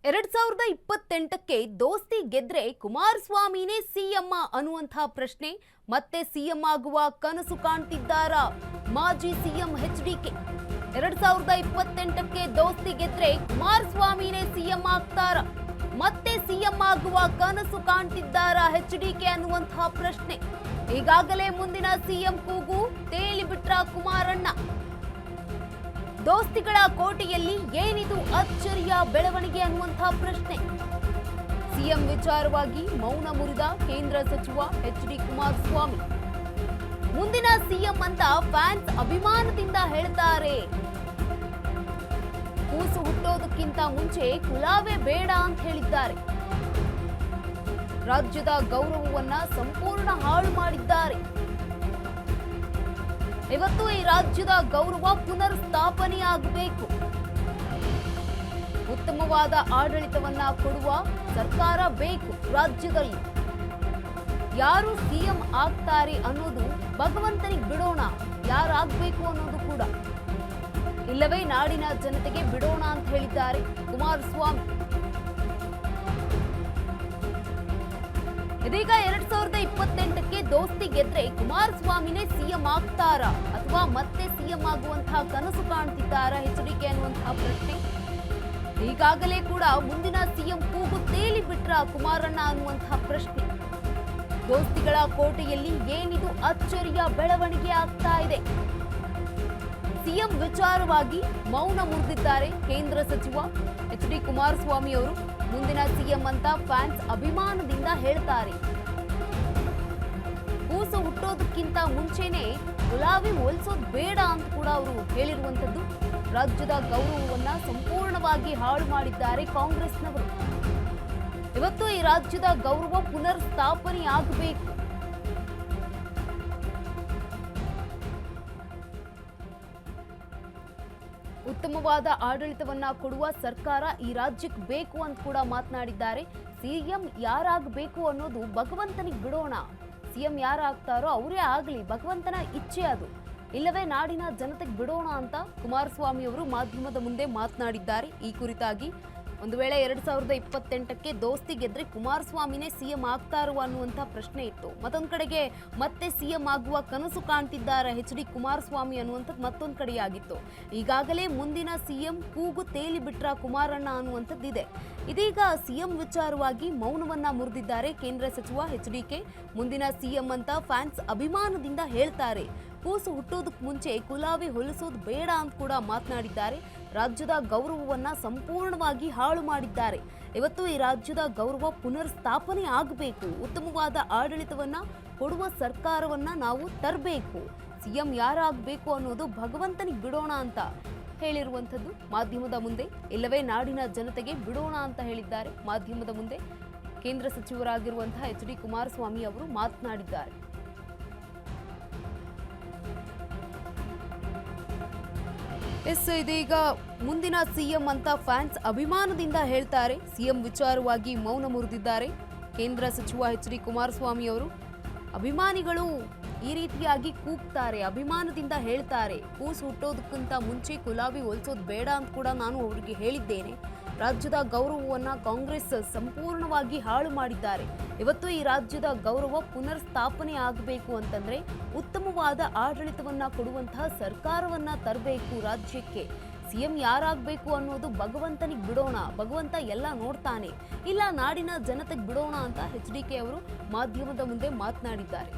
2028ಕ್ಕೆ ದೋಸ್ತಿ ಗೆದ್ರೆ ಕುಮಾರಸ್ವಾಮಿನೇ ಸಿಎಂ ಅನ್ನುವಂತ ಪ್ರಶ್ನೆ ಮತ್ತೆ ಸಿಎಂ ಆಗುವ ಕನಸು ಕಾಣ್ತಿದ್ದಾರಾ ಮಾಜಿ ಸಿಎಂ ಎಚ್ಡಿಕೆ 2028ಕ್ಕೆ ದೋಸ್ತಿ ಗೆದ್ರೆ ಕುಮಾರಸ್ವಾಮಿನೇ ಸಿಎಂ ಆಗ್ತಾರ ಮತ್ತೆ ಸಿಎಂ ಆಗುವ ಕನಸು ಕಾಣ್ತಿದ್ದಾರಾ ಎಚ್ಡಿಕೆ ಅನ್ನುವಂತ ಪ್ರಶ್ನೆ ಈಗಾಗಲೇ ಮುಂದಿನ ಸಿಎಂ ಕೂಗು ತೇಲಿ ಬಿಟ್ರ ಕುಮಾರಣ್ಣ ದೋಸ್ತಿಗಳ ಕೋಟೆಯಲ್ಲಿ ಏನಿದು ಅಚ್ಚರಿಯ ಬೆಳವಣಿಗೆ ಅನ್ನುವಂತಹ ಪ್ರಶ್ನೆ ಸಿಎಂ ವಿಚಾರವಾಗಿ ಮೌನ ಮುರಿದ ಕೇಂದ್ರ ಸಚಿವ ಎಚ್ಡಿ ಕುಮಾರಸ್ವಾಮಿ ಮುಂದಿನ ಸಿಎಂ ಅಂತ ಫ್ಯಾನ್ಸ್ ಅಭಿಮಾನದಿಂದ ಹೇಳ್ತಾರೆ ಕೂಸು ಹುಟ್ಟೋದಕ್ಕಿಂತ ಮುಂಚೆ ಕುಲಾವೇ ಬೇಡ ಅಂತ ಹೇಳಿದ್ದಾರೆ ರಾಜ್ಯದ ಗೌರವವನ್ನ ಸಂಪೂರ್ಣ ಹಾಳು ಮಾಡಿದ್ದಾರೆ ಇವತ್ತು ಈ ರಾಜ್ಯದ ಗೌರವ ಪುನರ್ ಸ್ಥಾಪನೆಯಾಗಬೇಕು ಉತ್ತಮವಾದ ಆಡಳಿತವನ್ನ ಕೊಡುವ ಸರ್ಕಾರ ಬೇಕು ರಾಜ್ಯದಲ್ಲಿ ಯಾರು ಸಿಎಂ ಆಗ್ತಾರೆ ಅನ್ನೋದು ಭಗವಂತನಿಗೆ ಬಿಡೋಣ ಯಾರಾಗಬೇಕು ಅನ್ನೋದು ಕೂಡ ಇಲ್ಲವೇ ನಾಡಿನ ಜನತೆಗೆ ಬಿಡೋಣ ಅಂತ ಹೇಳಿದ್ದಾರೆ ಕುಮಾರಸ್ವಾಮಿ ಇದೀಗ 2028ಕ್ಕೆ ದೋಸ್ತಿ ಗೆದ್ರೆ ಕುಮಾರಸ್ವಾಮಿನೇ ಸಿಎಂ ಆಗ್ತಾರಾ ಅಥವಾ ಮತ್ತೆ ಸಿಎಂ ಆಗುವಂತಹ ಕನಸು ಕಾಣ್ತಿದ್ದಾರಾ ಎಚ್ಡಿಕೆ ಅನ್ನುವಂತಹ ಪ್ರಶ್ನೆ ಈಗಾಗಲೇ ಕೂಡ ಮುಂದಿನ ಸಿಎಂ ಕೂಗು ತೇಲಿ ಬಿಟ್ರ ಕುಮಾರಣ್ಣ ಅನ್ನುವಂತಹ ಪ್ರಶ್ನೆ ದೋಸ್ತಿಗಳ ಕೋಟೆಯಲ್ಲಿ ಏನಿದು ಅಚ್ಚರಿಯ ಬೆಳವಣಿಗೆ ಆಗ್ತಾ ಇದೆ ಸಿಎಂ ವಿಚಾರವಾಗಿ ಮೌನ ಮುರಿದಿದ್ದಾರೆ ಕೇಂದ್ರ ಸಚಿವ ಎಚ್ಡಿ ಕುಮಾರಸ್ವಾಮಿ ಅವರು ಮುಂದಿನ ಸಿಎಂ ಅಂತ ಫ್ಯಾನ್ಸ್ ಅಭಿಮಾನದಿಂದ ಹೇಳ್ತಾರೆ ಕೂಸು ಹುಟ್ಟೋದಕ್ಕಿಂತ ಮುಂಚೆನೆ ಗುಲಾಬಿ ಹೋಲಿಸೋದು ಬೇಡ ಅಂತ ಕೂಡ ಅವರು ಹೇಳಿರುವಂತದ್ದು ರಾಜ್ಯದ ಗೌರವವನ್ನ ಸಂಪೂರ್ಣವಾಗಿ ಹಾಳು ಮಾಡಿದ್ದಾರೆ ಕಾಂಗ್ರೆಸ್ನವರು ಇವತ್ತು ಈ ರಾಜ್ಯದ ಗೌರವ ಪುನರ್ ಸ್ಥಾಪನೆಯಾಗಬೇಕು ಉತ್ತಮವಾದ ಆಡಳಿತವನ್ನ ಕೊಡುವ ಸರ್ಕಾರ ಈ ರಾಜ್ಯಕ್ಕೆ ಬೇಕು ಅಂತ ಕೂಡ ಮಾತನಾಡಿದ್ದಾರೆ ಸಿಎಂ ಯಾರಾಗಬೇಕು ಅನ್ನೋದು ಭಗವಂತನಿಗೆ ಬಿಡೋಣ ಸಿಎಂ ಯಾರಾಗ್ತಾರೋ ಅವರೇ ಆಗಲಿ ಭಗವಂತನ ಇಚ್ಛೆ ಅದು ಇಲ್ಲವೇ ನಾಡಿನ ಜನತೆಗೆ ಬಿಡೋಣ ಅಂತ ಕುಮಾರಸ್ವಾಮಿ ಅವರು ಮಾಧ್ಯಮದ ಮುಂದೆ ಮಾತನಾಡಿದ್ದಾರೆ ಈ ಕುರಿತಾಗಿ ಒಂದು ವೇಳೆ 2028ಕ್ಕೆ ದೋಸ್ತಿ ಗೆದ್ರೆ ಕುಮಾರಸ್ವಾಮಿನೇ ಸಿಎಂ ಆಗ್ತಾರೋ ಅನ್ನುವಂಥ ಪ್ರಶ್ನೆ ಇತ್ತು ಮತ್ತೊಂದು ಕಡೆಗೆ ಮತ್ತೆ ಸಿಎಂ ಆಗುವ ಕನಸು ಕಾಣ್ತಿದ್ದಾರೆ ಎಚ್ಡಿ ಕುಮಾರಸ್ವಾಮಿ ಅನ್ನುವಂಥದ್ದು ಮತ್ತೊಂದು ಕಡೆಯಾಗಿತ್ತು ಈಗಾಗಲೇ ಮುಂದಿನ ಸಿಎಂ ಕೂಗು ತೇಲಿ ಬಿಟ್ರ ಕುಮಾರಣ್ಣ ಅನ್ನುವಂಥದ್ದಿದೆ ಇದೀಗ ಸಿಎಂ ವಿಚಾರವಾಗಿ ಮೌನವನ್ನ ಮುರಿದಿದ್ದಾರೆ ಕೇಂದ್ರ ಸಚಿವ ಎಚ್ಡಿಕೆ ಮುಂದಿನ ಸಿಎಂ ಅಂತ ಫ್ಯಾನ್ಸ್ ಅಭಿಮಾನದಿಂದ ಹೇಳ್ತಾರೆ ಕೂಸು ಹುಟ್ಟೋದಕ್ಕೆ ಮುಂಚೆ ಕುಲಾವಿ ಹೊಲಿಸೋದು ಬೇಡ ಅಂತ ಕೂಡ ಮಾತನಾಡಿದ್ದಾರೆ ರಾಜ್ಯದ ಗೌರವವನ್ನ ಸಂಪೂರ್ಣವಾಗಿ ಹಾಳು ಮಾಡಿದ್ದಾರೆ ಇವತ್ತು ಈ ರಾಜ್ಯದ ಗೌರವ ಪುನರ್ ಸ್ಥಾಪನೆ ಆಗಬೇಕು ಉತ್ತಮವಾದ ಆಡಳಿತವನ್ನ ಕೊಡುವ ಸರ್ಕಾರವನ್ನ ನಾವು ತರಬೇಕು ಸಿಎಂ ಯಾರಾಗಬೇಕು ಅನ್ನೋದು ಭಗವಂತನಿಗೆ ಬಿಡೋಣ ಅಂತ ಹೇಳಿರುವಂಥದ್ದು ಮಾಧ್ಯಮದ ಮುಂದೆ ಇಲ್ಲವೇ ನಾಡಿನ ಜನತೆಗೆ ಬಿಡೋಣ ಅಂತ ಹೇಳಿದ್ದಾರೆ ಮಾಧ್ಯಮದ ಮುಂದೆ ಕೇಂದ್ರ ಸಚಿವರಾಗಿರುವಂತಹ ಎಚ್ಡಿ ಕುಮಾರಸ್ವಾಮಿ ಅವರು ಮಾತನಾಡಿದ್ದಾರೆ ಇದೀಗ ಮುಂದಿನ ಸಿಎಂ ಅಂತ ಫ್ಯಾನ್ಸ್ ಅಭಿಮಾನದಿಂದ ಹೇಳ್ತಾರೆ ಸಿಎಂ ವಿಚಾರವಾಗಿ ಮೌನ ಮುರಿದಿದ್ದಾರೆ ಕೇಂದ್ರ ಸಚಿವ ಎಚ್ಡಿ ಕುಮಾರಸ್ವಾಮಿ ಅವರು ಅಭಿಮಾನಿಗಳು ಈ ರೀತಿಯಾಗಿ ಕೂಗ್ತಾರೆ ಅಭಿಮಾನದಿಂದ ಹೇಳ್ತಾರೆ ಕೂಸು ಹುಟ್ಟೋದಕ್ಕಿಂತ ಮುಂಚೆ ಗುಲಾಬಿ ಹೋಲಿಸೋದು ಬೇಡ ಅಂತ ಕೂಡ ನಾನು ಅವರಿಗೆ ಹೇಳಿದ್ದೇನೆ ರಾಜ್ಯದ ಗೌರವವನ್ನ ಕಾಂಗ್ರೆಸ್ ಸಂಪೂರ್ಣವಾಗಿ ಹಾಳು ಮಾಡಿದ್ದಾರೆ ಇವತ್ತು ಈ ರಾಜ್ಯದ ಗೌರವ ಪುನರ್ ಸ್ಥಾಪನೆ ಆಗಬೇಕು ಅಂತಂದ್ರೆ ಉತ್ತಮವಾದ ಆಡಳಿತವನ್ನ ಕೊಡುವಂತಹ ಸರ್ಕಾರವನ್ನ ತರಬೇಕು ರಾಜ್ಯಕ್ಕೆ ಸಿಎಂ ಯಾರಾಗಬೇಕು ಅನ್ನೋದು ಭಗವಂತನಿಗೆ ಬಿಡೋಣ ಭಗವಂತ ಎಲ್ಲ ನೋಡ್ತಾನೆ ಇಲ್ಲ ನಾಡಿನ ಜನತೆಗೆ ಬಿಡೋಣ ಅಂತ ಎಚ್ಡಿಕೆ ಅವರು ಮಾಧ್ಯಮದ ಮುಂದೆ ಮಾತನಾಡಿದ್ದಾರೆ